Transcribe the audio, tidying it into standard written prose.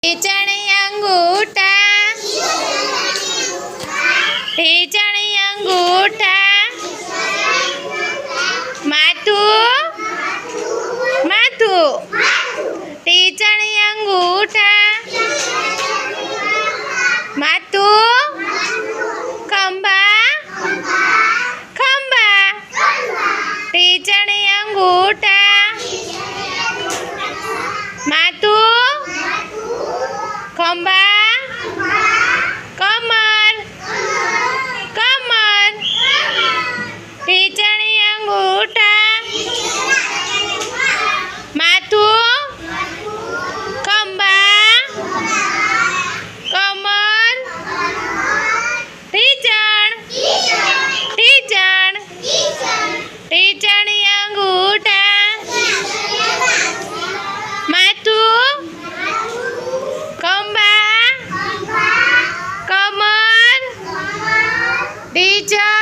ઢીચણ અંગૂઠા ઢીચણ અંગૂઠા માથું માથું ઢીચણ અંગૂઠા માથું ખંભા ખંભા ઢીચણ અંગૂઠા માથું ખંભા કમર કમર ઢીચણ અંગૂઠા માથું ખંભા કમર ઢીચણ ઢીચણ ઢીચણ અંગૂઠા માથું ખંભા કમર ઢીચણ